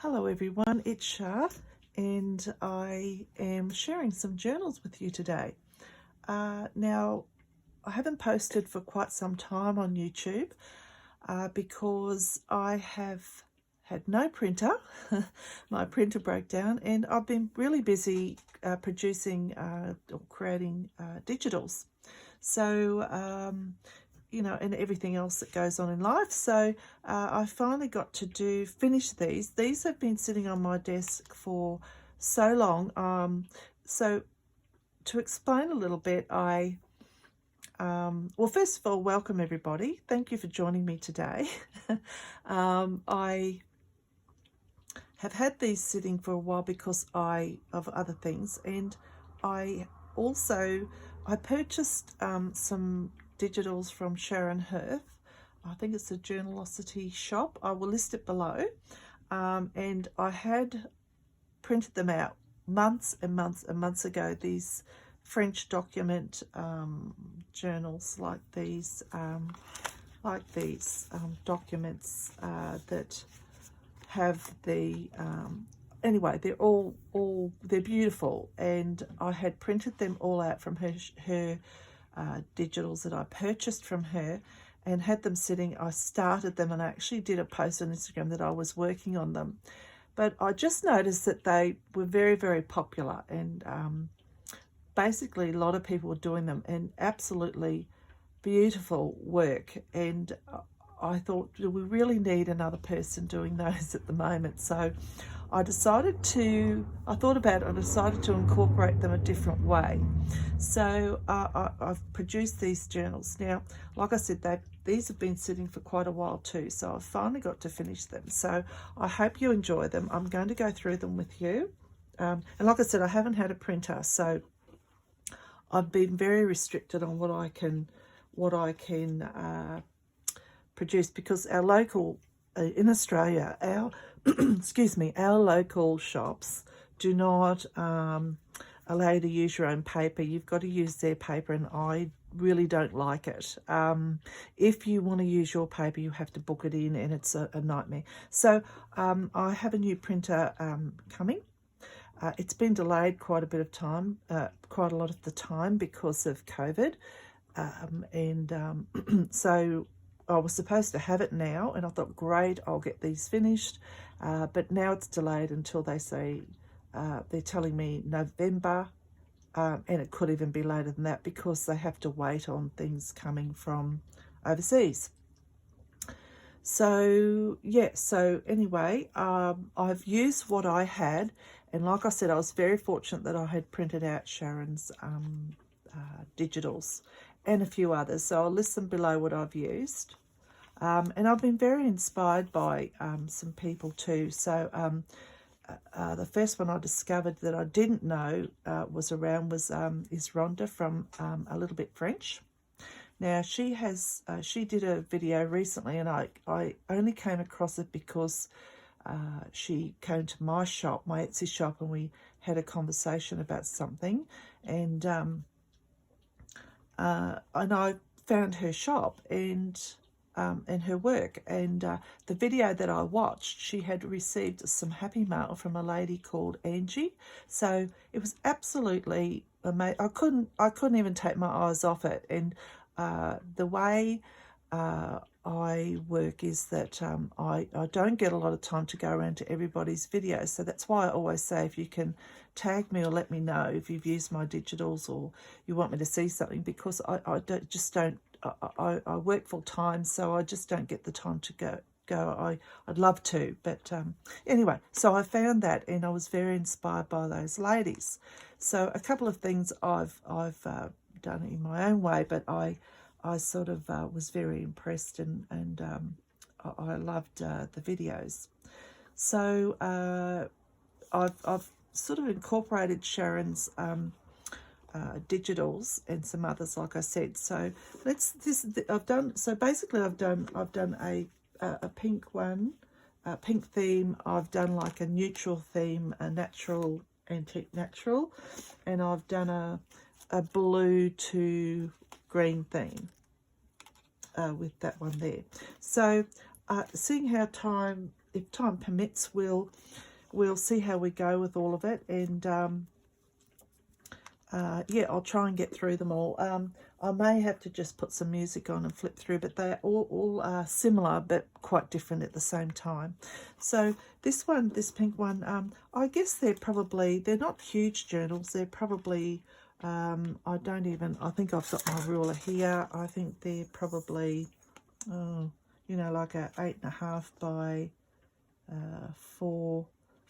Hello everyone, it's Shah and I am sharing some journals with you today. Now, I haven't posted for quite some time on YouTube because I have had no printer. My printer broke down and I've been really busy producing or creating digitals. So, you know, and everything else that goes on in life. So I finally got to finish these. These have been sitting on my desk for so long. So to explain a little bit, well, first of all, welcome everybody. Thank you for joining me today. I have had these sitting for a while because of other things, and I purchased some digitals from 𝐔𝐸𝐻𝐻. I think it's �theJournalocityShop. I will list it below. And I had printed them out months and months and months ago, these French document journals like these documents that have the anyway, they're beautiful, and I had printed them all out from her digitals that I purchased from her and had them sitting. I started them and I actually did a post on Instagram that I was working on them, but I just noticed that they were very, very popular, and basically a lot of people were doing them, and absolutely beautiful work. And I thought, do we really need another person doing those at the moment? So I decided to incorporate them a different way. So I've produced these journals. Now, like I said, these have been sitting for quite a while too, so I've finally got to finish them. So I hope you enjoy them. I'm going to go through them with you. And like I said, I haven't had a printer, so I've been very restricted on what I can produce, because our local in Australia, our excuse me, our local shops do not allow you to use your own paper. You've got to use their paper, and I really don't like it. If you want to use your paper, you have to book it in, and it's a nightmare. So I have a new printer coming. It's been delayed quite a lot of the time because of COVID, so I was supposed to have it now, and I thought, great, I'll get these finished, but now it's delayed until they say, they're telling me November, and it could even be later than that because they have to wait on things coming from overseas. So yeah, so anyway, I've used what I had, and like I said, I was very fortunate that I had printed out Sharon's digitals and a few others, so I'll list them below what I've used. And I've been very inspired by some people too. So the first one I discovered that I didn't know is Rhonda from A Little Bit French. Now she did a video recently, and I only came across it because she came to my shop, my Etsy shop, and we had a conversation about something, and I found her shop and her work, and the video that I watched, she had received some happy mail from a lady called Angie. So it was absolutely amazing. I couldn't even take my eyes off it. And the way I work is that I don't get a lot of time to go around to everybody's videos, so that's why I always say, if you can tag me or let me know if you've used my digitals or you want me to see something, because I work full time, so I just don't get the time to go. I'd love to, but anyway, so I found that, and I was very inspired by those ladies. So a couple of things I've done in my own way, but I sort of was very impressed, and I loved the videos. So I've sort of incorporated Sharon's digitals and some others, like I said. So I've done a pink one, a pink theme. I've done like a neutral theme, a natural, antique natural, and I've done a blue to green theme with that one there. So seeing how time if time permits, we'll see how we go with all of it. And yeah, I'll try and get through them all. I may have to just put some music on and flip through, but they all are similar but quite different at the same time. So this pink one, I guess they're not huge journals. They're probably, I think I've got my ruler here. I think they're probably, you know, like a 8.5 by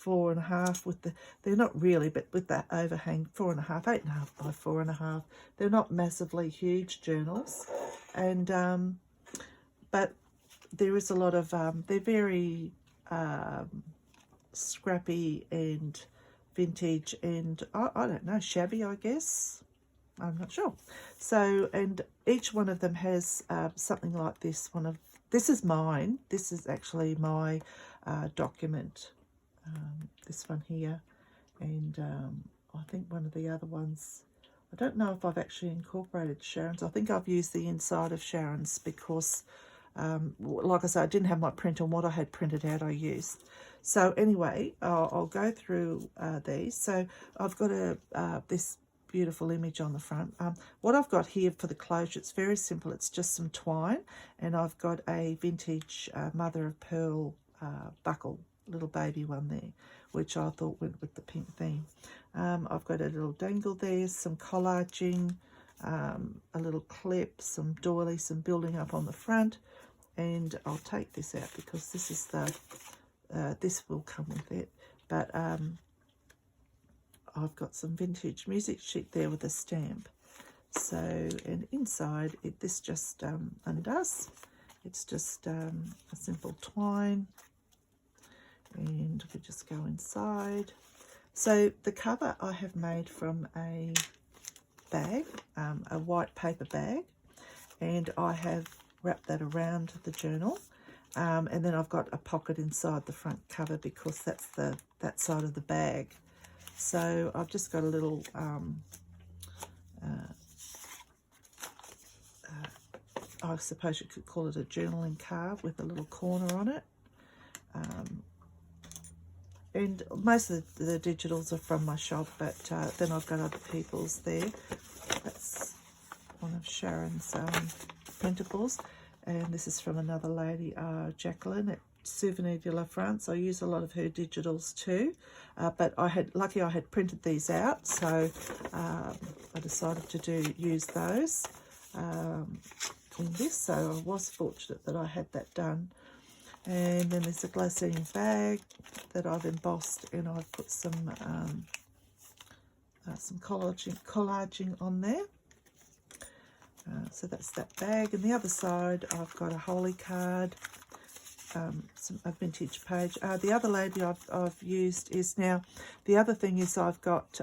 4.5 with they're not really, but with that overhang, 4.5, 8.5 by 4.5. They're not massively huge journals, and but there is a lot of they're very scrappy and vintage and I don't know, shabby, I guess. I'm not sure. So, and each one of them has something like this. This is mine. This is actually my document. This one here, and I think one of the other ones, I don't know if I've actually incorporated Sharon's. I think I've used the inside of Sharon's because, like I said, I didn't have my print on what I had printed out I used. So anyway, I'll go through these. So I've got this beautiful image on the front. What I've got here for the closure, it's very simple. It's just some twine, and I've got a vintage mother of pearl buckle, little baby one there, which I thought went with the pink theme. I've got a little dangle there, some collaging, a little clip, some doily, some building up on the front, and I'll take this out because this is this will come with it, but I've got some vintage music sheet there with a stamp. So, and inside this just undoes. It's just a simple twine. And we just go inside. So the cover I have made from a bag, a white paper bag, and I have wrapped that around the journal, and then I've got a pocket inside the front cover because that's that side of the bag. So I've just got a little I suppose you could call it a journaling card with a little corner on it. And most of the digitals are from my shop, but then I've got other people's there. That's one of Sharon's printables. And this is from another lady, Jacqueline at 𝐍𝐸RDelaFrance. I use a lot of her digitals too. But I had printed these out, so I decided to use those in this. So I was fortunate that I had that done. And then there's a glassine bag that I've embossed, and I've put some collaging on there. So that's that bag. And the other side, I've got a holy card, a vintage page. The other lady I've used is now, the other thing is I've got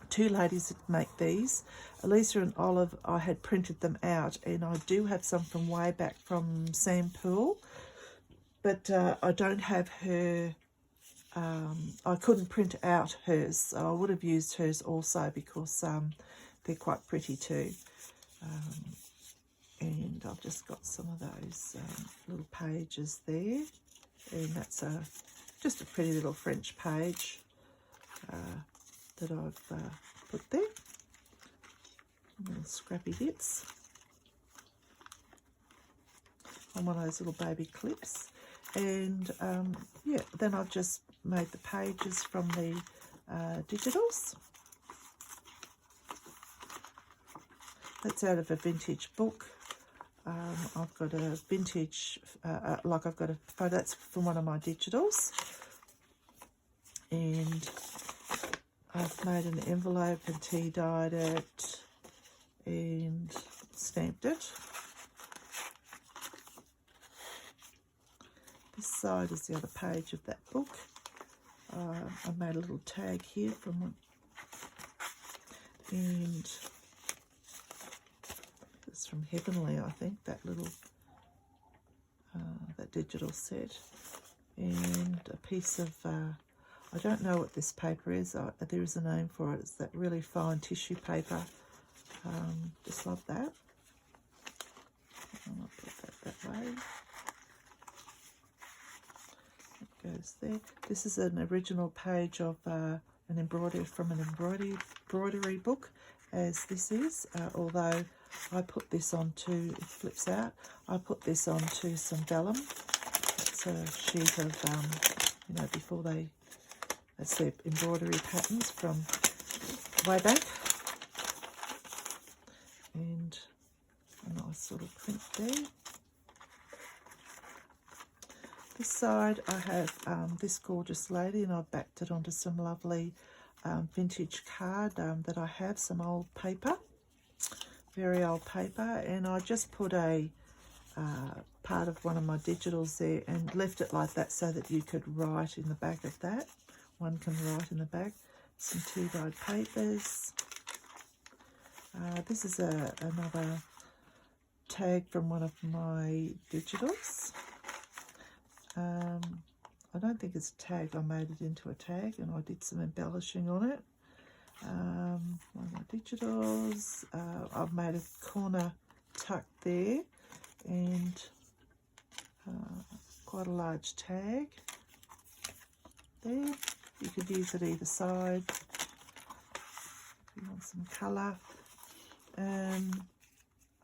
two ladies that make these. Lisa and Olive, I had printed them out, and I do have some from way back from Sam Poole, but I don't have her, I couldn't print out hers, so I would have used hers also because they're quite pretty too. And I've just got some of those little pages there, and that's just a pretty little French page that I've put there. Little scrappy bits on one of those little baby clips. And yeah, then I've just made the pages from the digitals. That's out of a vintage book. I've got a vintage, like I've got a photo, that's from one of my digitals. And I've made an envelope and tea dyed it and stamped it. This side is the other page of that book. I made a little tag here from one, and it's from Heavenly, I think, that little that digital set, and a piece of I don't know what this paper is. There is a name for it. It's that really fine tissue paper. Just love that. I'll put that way. goes there. This is an original page of an embroidery from an embroidery book, as this is, although I put this onto, it flips out, I put this onto some vellum. It's a sheet of, you know, before they, that's their embroidery patterns from way back. And a nice little print there. This side I have this gorgeous lady, and I've backed it onto some lovely vintage card that I have, some old paper, very old paper, and I just put a part of one of my digitals there and left it like that so that you could write in the back of that. One can write in the back. Some tea-dyed papers. This is another tag from one of my digitals. I don't think it's a tag. I made it into a tag and I did some embellishing on it. One of my digitals. I've made a corner tuck there and quite a large tag there. You could use it either side if you want some colour.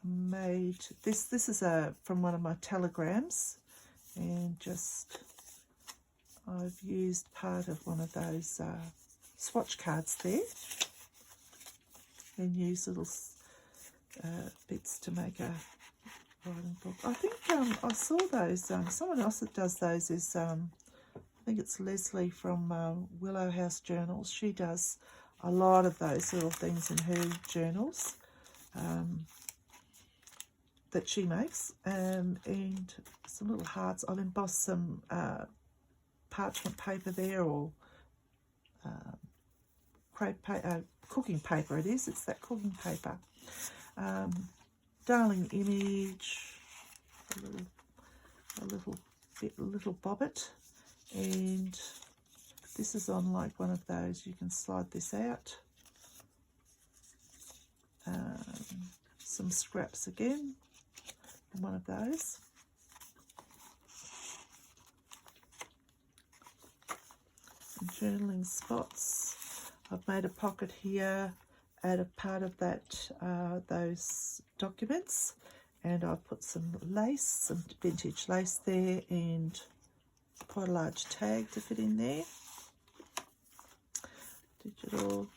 Made this is from one of my telegrams, and just I've used part of one of those swatch cards there and use little bits to make a writing book. I think I saw those, someone else that does those is I think it's Leslie from Willow House Journals. She does a lot of those little things in her journals that she makes, and some little hearts. I've embossed some parchment paper there, or crepe paper, cooking paper it is. It's that cooking paper. Darling image, a little bobbit, and this is on like one of those. You can slide this out. Some scraps again, from one of those. Some journaling spots. I've made a pocket here out of part of that those documents, and I've put some lace, some vintage lace there, and quite a large tag to fit in there. Digital.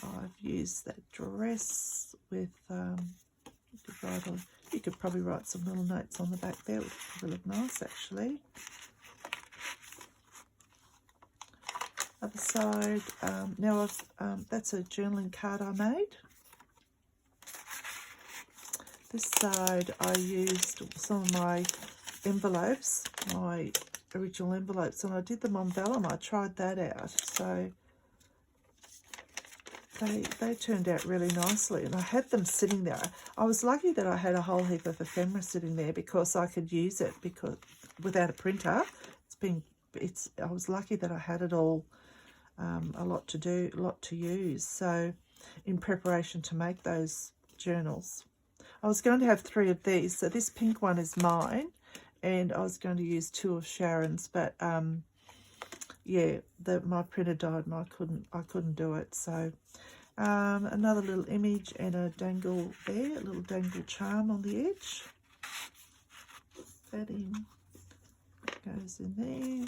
I've used that dress with you could probably write some little notes on the back there, which would probably look nice actually. Other side, now that's a journaling card I made. This side I used some of my envelopes, my original envelopes, and I did them on vellum. I tried that out, so they turned out really nicely, and I had them sitting there. I was lucky that I had a whole heap of ephemera sitting there because I could use it because without a printer. I was lucky that I had it all, a lot to use. So in preparation to make those journals, I was going to have 3 of these. So this pink one is mine, and I was going to use 2 of Sharon's, but yeah, my printer died and I couldn't do it. So another little image and a dangle there, a little dangle charm on the edge. That goes in there.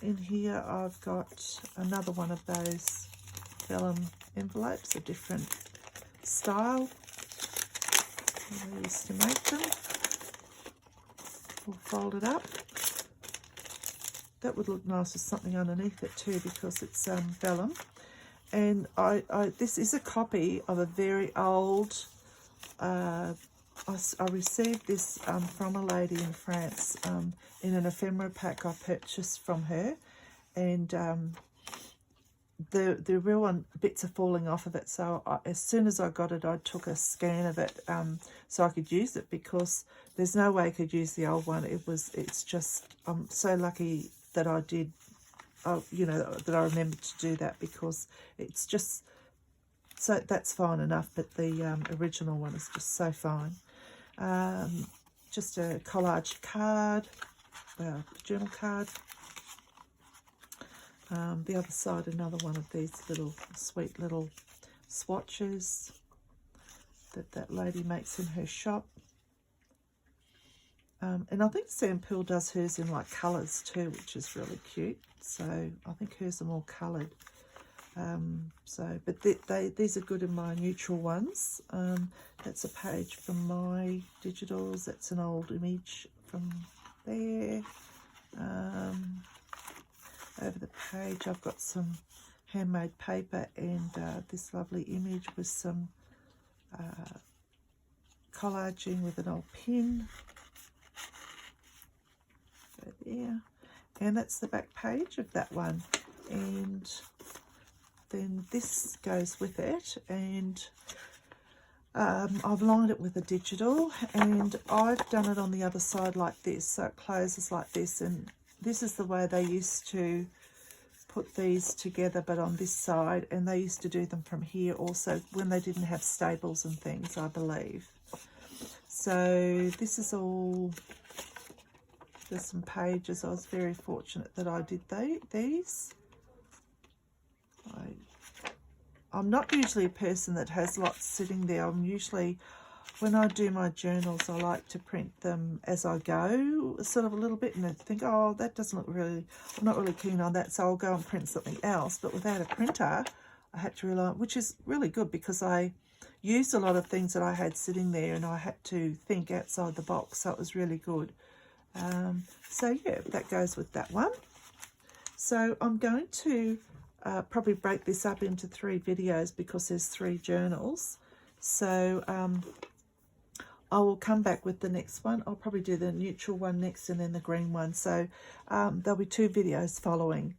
In here I've got another one of those vellum envelopes, a different style. I used to make them. All folded up. That would look nice with something underneath it too, because it's vellum. And this is a copy of a very old, I received this from a lady in France in an ephemera pack I purchased from her, and the real one, bits are falling off of it, so as soon as I got it I took a scan of it so I could use it, because there's no way I could use the old one. It's just, I'm so lucky that I did, you know, that I remembered to do that, because it's just, so that's fine enough, but the original one is just so fine. Just a collage card, journal card. The other side, another one of these little sweet little swatches that lady makes in her shop. And I think Sam Pearl does hers in like colours too, which is really cute. So I think hers are more coloured. But these are good in my neutral ones. That's a page from my digitals. That's an old image from there. Over the page I've got some handmade paper and this lovely image with some collaging with an old pin. So there. And that's the back page of that one. And then this goes with it, and I've lined it with a digital, and I've done it on the other side like this, so it closes like this, and this is the way they used to put these together, but on this side, and they used to do them from here also when they didn't have staples and things, I believe. So this is all, there's some pages. I was very fortunate that I did these. I'm not usually a person that has lots sitting there. I'm usually, when I do my journals, I like to print them as I go, sort of a little bit, and I think, oh, that doesn't look really, I'm not really keen on that, so I'll go and print something else. But without a printer, I had to rely, which is really good because I used a lot of things that I had sitting there and I had to think outside the box, so it was really good. So yeah, that goes with that one. So I'm going to probably break this up into 3 videos because there's 3 journals. So I will come back with the next one. I'll probably do the neutral one next and then the green one. So there'll be 2 videos following.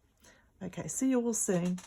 Okay, see you all soon.